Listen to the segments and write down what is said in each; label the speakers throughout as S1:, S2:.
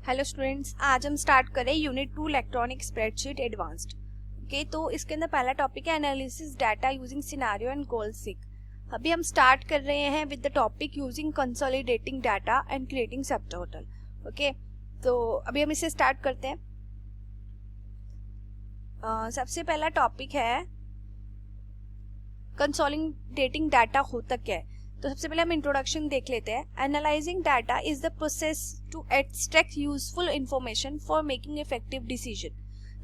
S1: Hello students, आज हम start करें unit 2 electronic spreadsheet advanced. Okay, तो इसके अंदर पहला टॉपिक है analysis data using scenario and goal seek. अभी हम स्टार्ट कर रहे हैं with the topic using consolidating data and creating सब टोटल। ओके, तो अभी हम इसे स्टार्ट करते हैं। सबसे पहला टॉपिक है कंसोलिडेटिंग डाटा होता क्या है। तो सबसे पहले हम इंट्रोडक्शन देख लेते हैं। Analysing data is the process to extract useful information for making effective decision.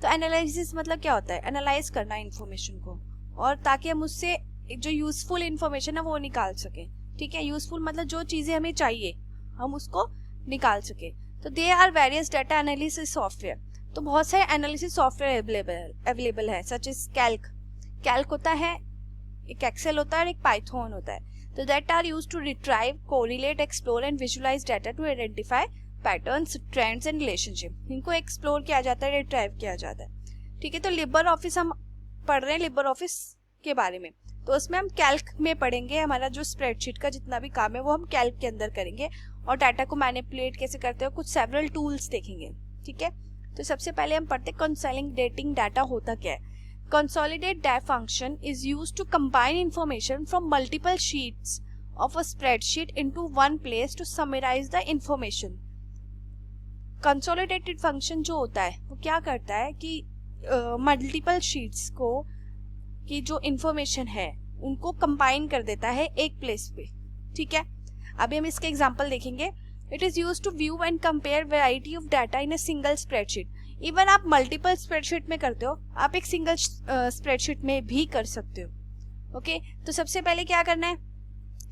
S1: तो एनालिसिस मतलब क्या होता है? एनालाइज करना इंफॉर्मेशन को, और ताकि हम उससे जो यूजफुल इंफॉर्मेशन है वो निकाल सके। ठीक है, यूजफुल मतलब जो चीजें हमें चाहिए हम उसको निकाल सके। तो they are various data analysis software. तो बहुत सारे एनालिसिस सॉफ्टवेयर अवेलेबल है, सच एज कैल्क होता है, एक एक्सेल होता है और एक पाइथन होता है। तो that are used to retrieve, correlate, explore and visualise data to identify patterns, trends and relationship. इनको एक्सप्लोर किया जाता है, रिट्राइव किया जाता है। ठीक है, तो लिबर ऑफिस हम पढ़ रहे हैं, लिबर ऑफिस के बारे में। तो उसमें हम कैल्क में पढ़ेंगे। हमारा जो स्प्रेडशीट का जितना भी काम है वो हम कैल्क के अंदर करेंगे, और डाटा को मैनिपुलेट कैसे करते हैं, कुछ सेवरल टूल्स देखेंगे। ठीक है, तो सबसे पहले हम पढ़ते हैं कंसोलिडेटिंग डाटा होता क्या है। Consolidate DAF function is used to combine information from multiple sheets of a spreadsheet into one place to summarize the information. Consolidated function जो होता है वो क्या करता है कि मल्टीपल शीट्स को की जो इंफॉर्मेशन है उनको कंबाइन कर देता है एक प्लेस पे। ठीक है, अभी हम इसके एग्जांपल देखेंगे। It is used to view and compare variety of data in a single spreadsheet. Even आप मल्टीपल स्प्रेडशीट में करते हो, आप एक सिंगल स्प्रेडशीट में भी कर सकते हो। ओके, तो सबसे पहले क्या करना है,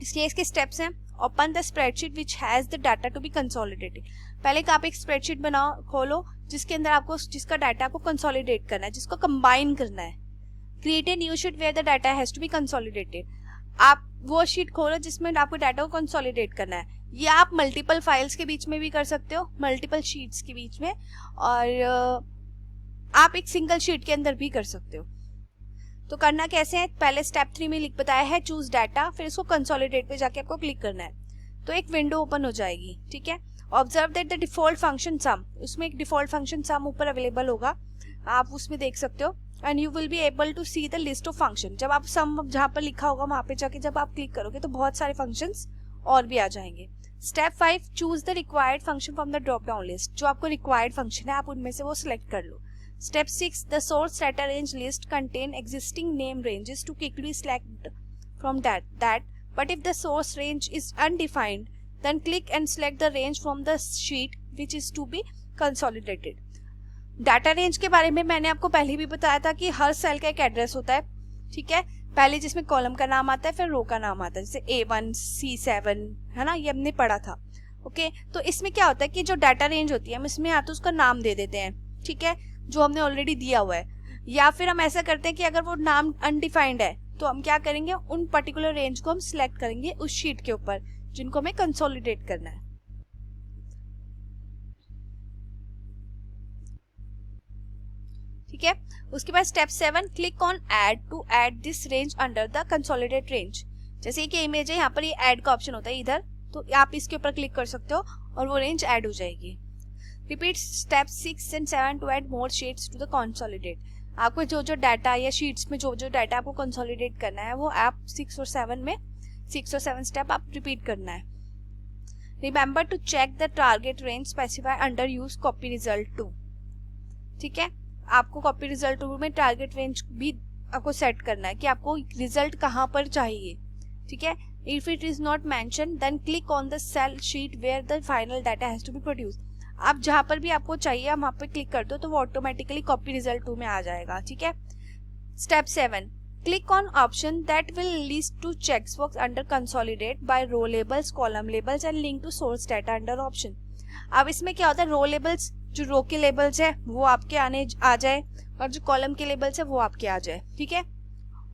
S1: इसके स्टेप्स हैं। Open the spreadsheet which has the data to be consolidated. पहले आप एक स्प्रेडशीट बनाओ, खोलो, जिसके अंदर आपको जिसका डाटा आपको कंसोलिडेट करना है, जिसको कंबाइन करना है। Create a new sheet where the data has to be consolidated. आप वो शीट खोलो जिसमें आपको डाटा को कंसोलिडेट करना है। ये आप मल्टीपल फाइल्स के बीच में भी कर सकते हो, मल्टीपल शीट्स के बीच में, और आप एक सिंगल शीट के अंदर भी कर सकते हो। तो करना कैसे है, पहले स्टेप 3 में लिख बताया है चूज डाटा, फिर इसको कंसोलिडेट पे जाके आपको क्लिक करना है। तो एक विंडो ओपन हो जाएगी। ठीक है, observe that the default function sum, उसमें एक डिफॉल्ट फंक्शन सम ऊपर अवेलेबल होगा, आप उसमें देख सकते हो। And you will be able to see the list of function. जब आप सम जहाँ पर लिखा होगा वहां पे जाके जब आप क्लिक करोगे तो बहुत सारे फंक्शंस और भी आ जाएंगे। Step 5, choose the required function from the drop down list. जो आपको रिक्वायर्ड फंक्शन है आप उनमें से वो सिलेक्ट कर लो। Step 6, the source data range list contain existing name ranges to quickly select from that but if the source range is undefined then click and select the range from the sheet which is to be consolidated. Data range के बारे में मैंने आपको पहले भी बताया था कि हर सेल का एक एड्रेस होता है। ठीक है, पहले जिसमें कॉलम का नाम आता है, फिर रो का नाम आता है, जैसे A1 C7 है ना, ये हमने पढ़ा था। ओके, तो इसमें क्या होता है कि जो डाटा रेंज होती है हम इसमें या तो उसका नाम दे देते हैं, ठीक है, जो हमने ऑलरेडी दिया हुआ है, या फिर हम ऐसा करते हैं कि अगर वो नाम अनडिफाइंड है तो हम क्या करेंगे, उन पर्टिकुलर रेंज को हम सिलेक्ट करेंगे उस शीट के ऊपर जिनको हमें कंसोलिडेट करना है। ठीक है, उसके बाद step 7, click on add to add this range under the consolidate range. जैसे कि इमेज है, यहाँ पर ये ऐड का ऑप्शन होता है इधर, तो आप इसके ऊपर क्लिक कर सकते हो और वो रेंज ऐड हो जाएगी। Repeat step 6 and 7 to add more sheets to the consolidate. आपको जो जो डाटा या शीट्स में जो जो डाटा आपको कंसोलिडेट करना है वो आप 6 और 7 स्टेप आप रिपीट करना है। Remember to check the target range specify under use copy result to. ठीक है, आपको कॉपी रिजल्ट टू में टारगेट रेंज भी आपको सेट करना है कि आपको रिजल्ट कहाँ पर चाहिए। ठीक है, if it is not mention then click on the cell sheet where the final data has to be produced. आप जहां पर भी आपको चाहिए आप वहां पर क्लिक कर दो तो वो ऑटोमेटिकली कॉपी रिजल्ट 2 में आ जाएगा। ठीक है, step 7, click on option that will list to checks box under consolidate by row labels, column labels and link to source data under option. अब इसमें क्या होता है, रो लेबल्स, जो रो के लेबल्स है वो आपके आ जाए, और जो कॉलम के लेबल्स है वो आपके आ जाए। ठीक है,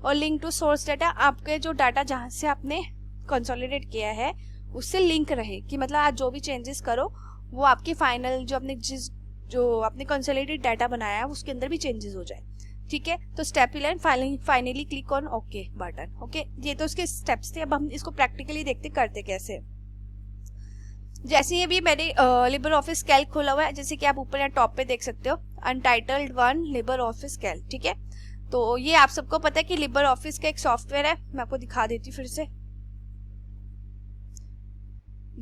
S1: और लिंक टू सोर्स डाटा, आपके जो डाटा जहां से आपने कंसोलिडेट किया है उससे लिंक रहे, कि मतलब आप जो भी चेंजेस करो वो आपके फाइनल जो आपने कंसोलिडेटेड डाटा बनाया है उसके अंदर भी चेंजेस हो जाए। ठीक है, तो step 11, finally click on okay button. Okay, ये तो उसके स्टेप्स थे। अब हम इसको प्रैक्टिकली देखते करते कैसे। जैसे ही अभी मैंने लिबर ऑफिस कैल्क खोला हुआ है, जैसे कि आप ऊपर या टॉप पे देख सकते हो, अनटाइटल्ड 1 लिबर ऑफिस कैल्क, ठीक है। तो ये आप सबको पता है कि लिबर ऑफिस का एक सॉफ्टवेयर है, मैं आपको दिखा देती हूँ फिर से।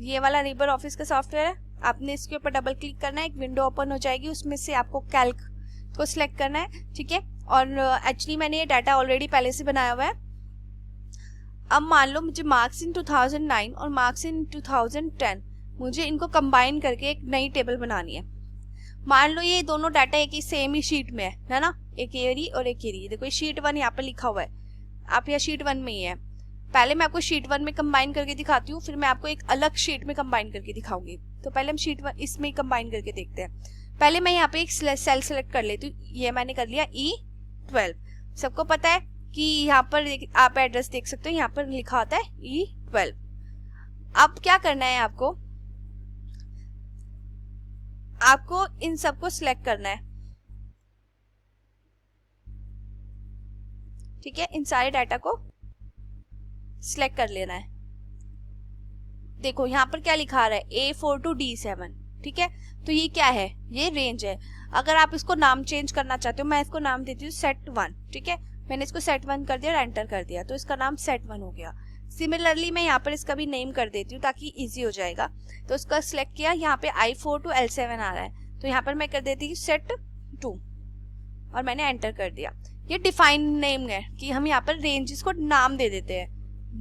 S1: ये वाला लिबर ऑफिस का सॉफ्टवेयर है, आपने इसके ऊपर डबल क्लिक करना है, एक विंडो ओपन हो जाएगी, उसमें से आपको कैल्क को सिलेक्ट करना है, ठीक है। और एक्चुअली मैंने ये डाटा ऑलरेडी पहले से बनाया हुआ है। अब मान लो मुझे मार्क्स इन 2009 और मार्क्स इन 2010, मुझे इनको कंबाइन करके एक नई टेबल बनानी है। मान लो ये दोनों डाटा एक ही सेम ही शीट में है ना, एक एरी और एक एरी। देखो ये शीट 1 यहाँ पर लिखा हुआ है, आप यहाँ शीट 1 में ही है। पहले मैं आपको शीट 1 में कंबाइन करके दिखाती हूँ, फिर मैं आपको एक अलग शीट में कंबाइन करके दिखाऊंगी। तो पहले हम शीट 1 इसमें कंबाइन करके देखते हैं। पहले मैं यहाँ पे एक सेल सेलेक्ट कर लेती हूँ, ये मैंने कर लिया E12। सबको पता है कि यहाँ पर आप एड्रेस देख सकते हो, यहाँ पर लिखा होता है E12। अब क्या करना है आपको इन सबको सिलेक्ट करना है, ठीक है। इन सारे डाटा को सिलेक्ट कर लेना है। देखो यहाँ पर क्या लिखा रहा है, A4 to D7, ठीक है। तो ये क्या है, ये रेंज है। अगर आप इसको नाम चेंज करना चाहते हो, मैं इसको नाम देती हूँ set1, ठीक है। मैंने इसको set1 कर दिया और एंटर कर दिया, तो इसका नाम set1 हो गया। सिमिलरली मैं यहाँ पर इसका भी नेम कर देती हूँ ताकि इजी हो जाएगा। तो इसका सिलेक्ट किया, यहाँ पे I4 to L7 आ रहा है, तो यहाँ पर मैं कर देती हूँ set2 और मैंने एंटर कर दिया। ये डिफाइन नेम है कि हम यहाँ पर रेंजेस को नाम दे देते हैं।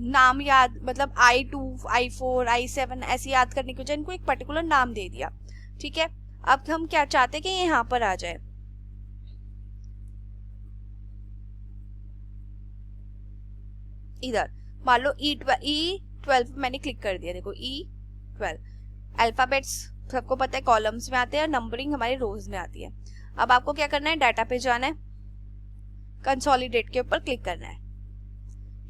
S1: नाम याद मतलब I2, I4, I7 ऐसे याद करने की वजह इनको एक पर्टिकुलर नाम दे दिया, ठीक है। अब हम क्या चाहते हैं कि ये यहाँ पर आ जाए। इधर मान लो E12 मैंने क्लिक कर दिया। देखो E12 अल्फाबेट्स सबको पता है कॉलम्स में आते हैं और नंबरिंग हमारे रोज में आती है। अब आपको क्या करना है, डाटा पे जाना है, कंसोलिडेट के ऊपर क्लिक करना है,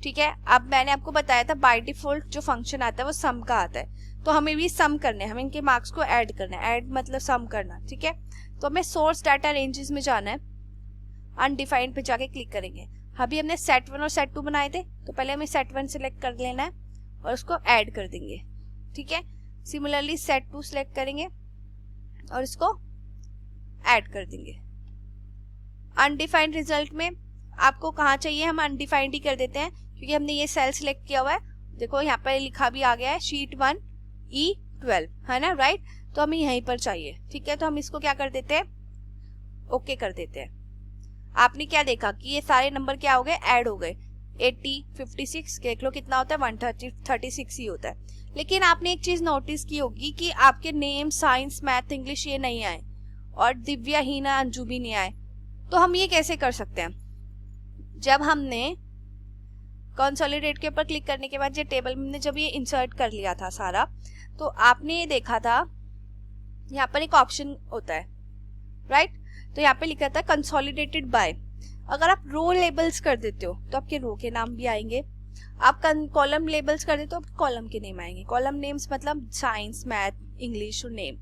S1: ठीक है। अब मैंने आपको बताया था बाय डिफॉल्ट जो फंक्शन आता है वो सम का आता है, तो हमें भी सम करने हैं, हमें इनके मार्क्स को ऐड करना है। ऐड मतलब सम करना, ठीक है। तो हमें सोर्स डाटा रेंजेस में जाना है, अनडिफाइंड पे जाके क्लिक करेंगे। अभी हमने set1 और set2 बनाए थे, तो पहले हमें set1 सिलेक्ट कर लेना है और उसको ऐड कर देंगे, ठीक है। सिमिलरली set2 सिलेक्ट करेंगे और इसको ऐड कर देंगे। अनडिफाइंड रिजल्ट में आपको कहाँ चाहिए, हम अनडिफाइंड ही कर देते हैं क्योंकि हमने ये सेल सिलेक्ट किया हुआ है। देखो यहाँ पर लिखा भी आ गया है शीट 1 E12, है ना, राइट। तो हमें यहीं पर चाहिए, ठीक है। तो हम इसको क्या कर देते हैं, ओके कर देते हैं। आपने क्या देखा कि ये सारे नंबर क्या हो गए, ऐड हो गए। 80, 56 देख लो कितना होता है, 136 ही होता है। लेकिन आपने एक चीज नोटिस की होगी कि आपके नेम, साइंस, मैथ, इंग्लिश ये नहीं आए और दिव्या, हीना, अंजू भी नहीं आए। तो हम ये कैसे कर सकते हैं, जब हमने कंसोलिडेट के ऊपर क्लिक करने के बाद ये टेबल में जब ये इंसर्ट कर लिया था सारा, तो आपने ये देखा था यहाँ पर एक ऑप्शन होता है, राइट। तो यहाँ पे लिखा था कंसोलिडेटेड बाय। अगर आप रो लेबल्स कर देते हो तो आपके रो के नाम भी आएंगे, आप कॉलम लेबल्स कर देते हो तो कॉलम के नेम आएंगे। कॉलम नेम्स मतलब साइंस, मैथ, इंग्लिश और नेम।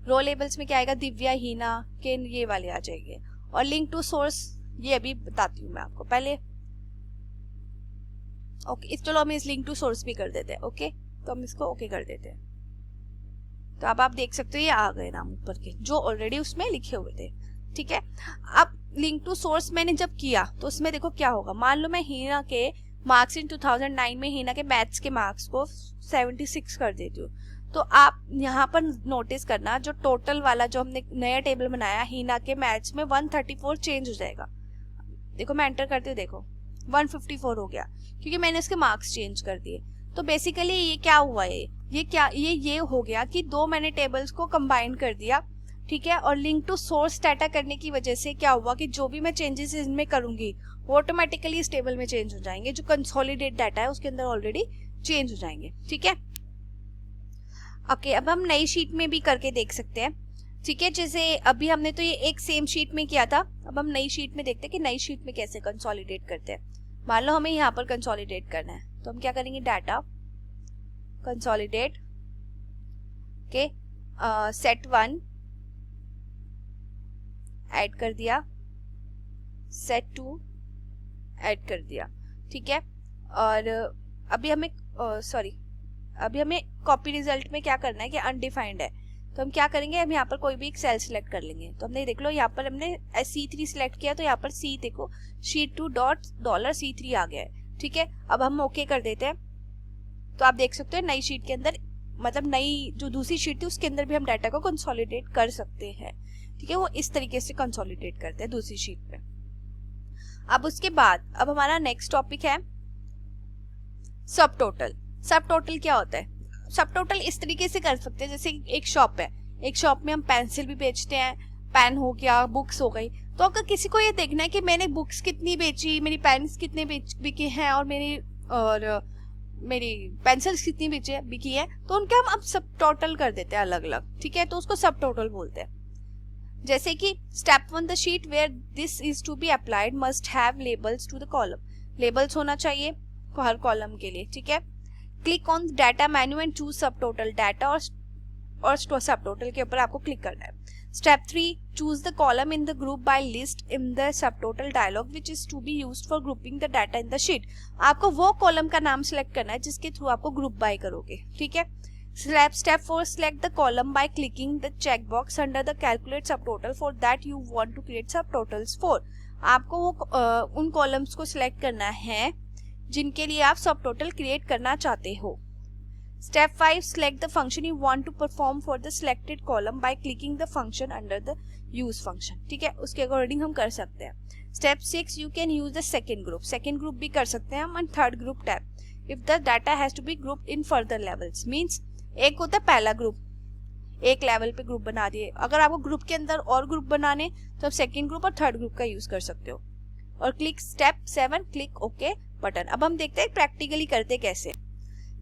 S1: रो लेबल्स में क्या आएगा, दिव्या, हीना के ये वाले आ जाएंगे। और लिंक टू सोर्स ये अभी बताती हूँ मैं आपको पहले, ओके। चलो हम इस लिंक टू सोर्स भी कर देते हैं, ओके। तो हम इसको ओके कर देते हैं। तो अब आप देख सकते हो ये आ गए नाम ऊपर के जो ऑलरेडी उसमें लिखे हुए थे, ठीक है। अब लिंक टू सोर्स मैंने जब किया तो उसमें देखो क्या होगा। मान लो मैं हीना के मार्क्स इन 2009 में हीना के मैथ्स के मार्क्स को 76 कर देती हूँ, तो आप यहाँ पर नोटिस करना जो टोटल वाला जो हमने नया टेबल बनाया हीना के मैथ्स में 134 चेंज हो जाएगा। देखो मैं एंटर करती हूँ, देखो 154 हो गया क्योंकि मैंने उसके मार्क्स चेंज कर दिए। तो बेसिकली ये क्या हुआ है, ये हो गया कि दो मैंने टेबल्स को कंबाइन कर दिया, ठीक है। और लिंक टू सोर्स डाटा करने की वजह से क्या हुआ कि जो भी मैं चेंजेस इनमें करूंगी वो ऑटोमेटिकली इस टेबल में चेंज हो जाएंगे। जो कंसोलिडेट डाटा है उसके अंदर ऑलरेडी चेंज हो जाएंगे, ठीक है। ओके, अब हम नई शीट में भी करके देख सकते हैं, ठीक है। जैसे अभी हमने तो ये एक सेम शीट में किया था, अब हम नई शीट में देखते हैं कि नई शीट में कैसे कंसोलिडेट करते हैं। मान लो हमें यहाँ पर कंसोलिडेट करना है, तो हम क्या करेंगे, डाटा कंसोलिडेट के set1 ऐड कर दिया, set2 ऐड कर दिया, ठीक है। और अभी हमें सॉरी अभी हमें कॉपी रिजल्ट में क्या करना है कि अनडिफाइंड है, तो हम क्या करेंगे, हम यहाँ पर कोई भी एक सेल सिलेक्ट कर लेंगे। तो हमने देख लो यहाँ पर हमने C3 सिलेक्ट किया, तो यहाँ पर C देखो sheet2.$C3 आ गया है। ठीक है, अब हम ओके कर देते हैं। तो आप देख सकते हो नई शीट के अंदर, मतलब नई जो दूसरी शीट थी उसके अंदर भी हम डाटा को कंसोलिडेट कर सकते हैं। ठीक है, वो इस तरीके से कंसोलिडेट करते हैं दूसरी शीट पे। अब उसके बाद अब हमारा नेक्स्ट टॉपिक है सब टोटल। सब टोटल क्या होता है? सब टोटल इस तरीके से कर सकते हैं, जैसे एक शॉप है, एक शॉप में हम पेंसिल भी बेचते हैं, पेन हो गया, बुक्स हो गई। तो अगर किसी को ये देखना है कि मैंने बुक्स कितनी बेची, मेरी पेन्स कितने बिके हैं और मेरी पेंसिल्स कितनी बिकी है, तो उनके हम अब सब टोटल कर देते हैं अलग अलग। ठीक है, तो उसको सब टोटल बोलते हैं। जैसे कि step 1, the sheet where this is to be applied must have labels to the column. Labels होना चाहिए हर कॉलम के लिए। ठीक है, click on data menu and choose subtotal. Data और सब टोटल के ऊपर आपको क्लिक करना है। Step 3, choose the column in the group by list in the subtotal dialog which is to be used for grouping the data in the sheet. आपको वो column का नाम सिलेक्ट करना है जिसके थ्रू आपको ग्रुप बाय करोगे। ठीक है, Step 4, select the column by clicking the checkbox under the calculate subtotal for that you want to create subtotals for। आपको वो उन कॉलम्स को सिलेक्ट करना है जिनके लिए आप सब टोटल क्रिएट करना चाहते हो। Step 5, select the function you want to perform for the selected column by clicking the function under the use function। ठीक है, उसके अकॉर्डिंग हम कर सकते हैं। Step 6, you can use the second group। second group भी कर सकते हैं हम, and third group tab if the data has to be grouped in further levels। means एक होता है पहला ग्रुप, एक लेवल पे ग्रुप बना दिए। अगर आपको ग्रुप के अंदर और ग्रुप बनाने तो आप सेकंड ग्रुप और थर्ड ग्रुप का यूज कर सकते हो। और click step 7, click okay button. अब हम देखते हैं प्रैक्टिकली करते कैसे।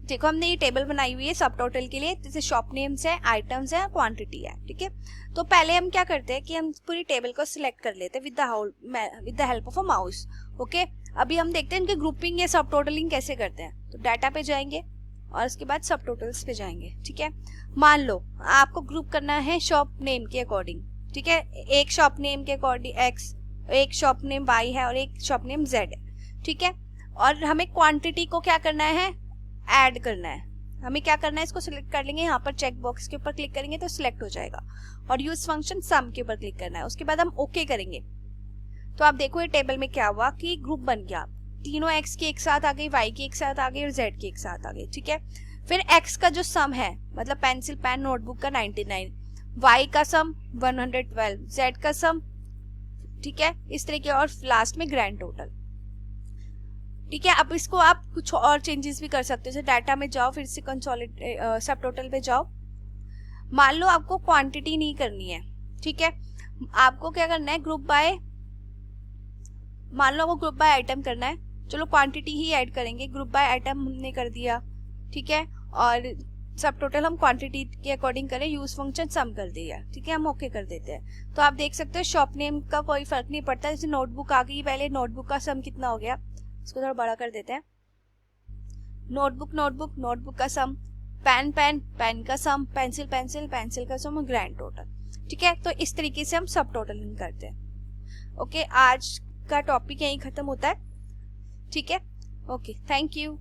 S1: देखो, हमने ये टेबल बनाई हुई है सब टोटल के लिए, जैसे शॉप नेम्स है, आइटम्स है, क्वांटिटी है। ठीक है, तो पहले हम क्या करते हैं कि हम पूरी टेबल को सिलेक्ट कर लेते हैं with the help of a mouse. Okay, अभी हम देखते हैं इनकी ग्रुपिंग या सब टोटलिंग कैसे करते हैं। तो डाटा पे जाएंगे और उसके बाद सब टोटल्स पे जाएंगे। ठीक है, मान लो आपको ग्रुप करना है शॉप नेम के अकॉर्डिंग। ठीक है, एक शॉप नेम के अकॉर्डिंग X, एक शॉप नेम Y है और एक शॉप नेम Z है। ठीक है, और हमें क्वांटिटी को क्या करना है, ऐड करना है। हमें क्या करना है, इसको सिलेक्ट कर लेंगे, यहाँ पर चेक बॉक्स के ऊपर क्लिक करेंगे तो सिलेक्ट हो जाएगा, और यूज फंक्शन सम के ऊपर क्लिक करना है। उसके बाद हम ओके करेंगे। तो आप देखो ये टेबल में क्या हुआ कि ग्रुप बन गया, तीनों x की एक साथ आ गई, y की एक साथ आ गई और z की एक साथ आ गई। ठीक है, फिर x का जो सम है, मतलब पेंसिल पेन नोटबुक का 99, y का सम 112, z का सम, ठीक है, इस तरह के, और लास्ट में ग्रैंड टोटल। ठीक है, अब इसको आप कुछ और चेंजेस भी कर सकते हो, जैसे डाटा में जाओ, फिर से सब टोटल पे जाओ। मान लो आपको क्वांटिटी नहीं करनी है। ठीक है, आपको क्या करना है, ग्रुप बाय, मान लो आपको ग्रुप बाय आइटम करना है, चलो क्वांटिटी ही ऐड करेंगे, ग्रुप बाय आइटम हमने कर दिया। ठीक है, और सब टोटल हम क्वांटिटी के अकॉर्डिंग करें, यूज फंक्शन सम कर दिया। ठीक है, हम ओके कर देते हैं। तो आप देख सकते हो शॉप नेम का कोई फर्क नहीं पड़ता। जैसे नोटबुक आ गई, पहले नोटबुक का सम कितना हो गया, इसको थोड़ा बड़ा कर देते हैं। नोटबुक नोटबुक नोटबुक का सम, पेन पेन पेन का सम, पेंसिल पेंसिल पेंसिल का सम और ग्रैंड टोटल। ठीक है, तो इस तरीके से हम सब टोटलिंग करते हैं। ओके, आज का टॉपिक यहीं खत्म होता है। ठीक है, ओके, थैंक यू।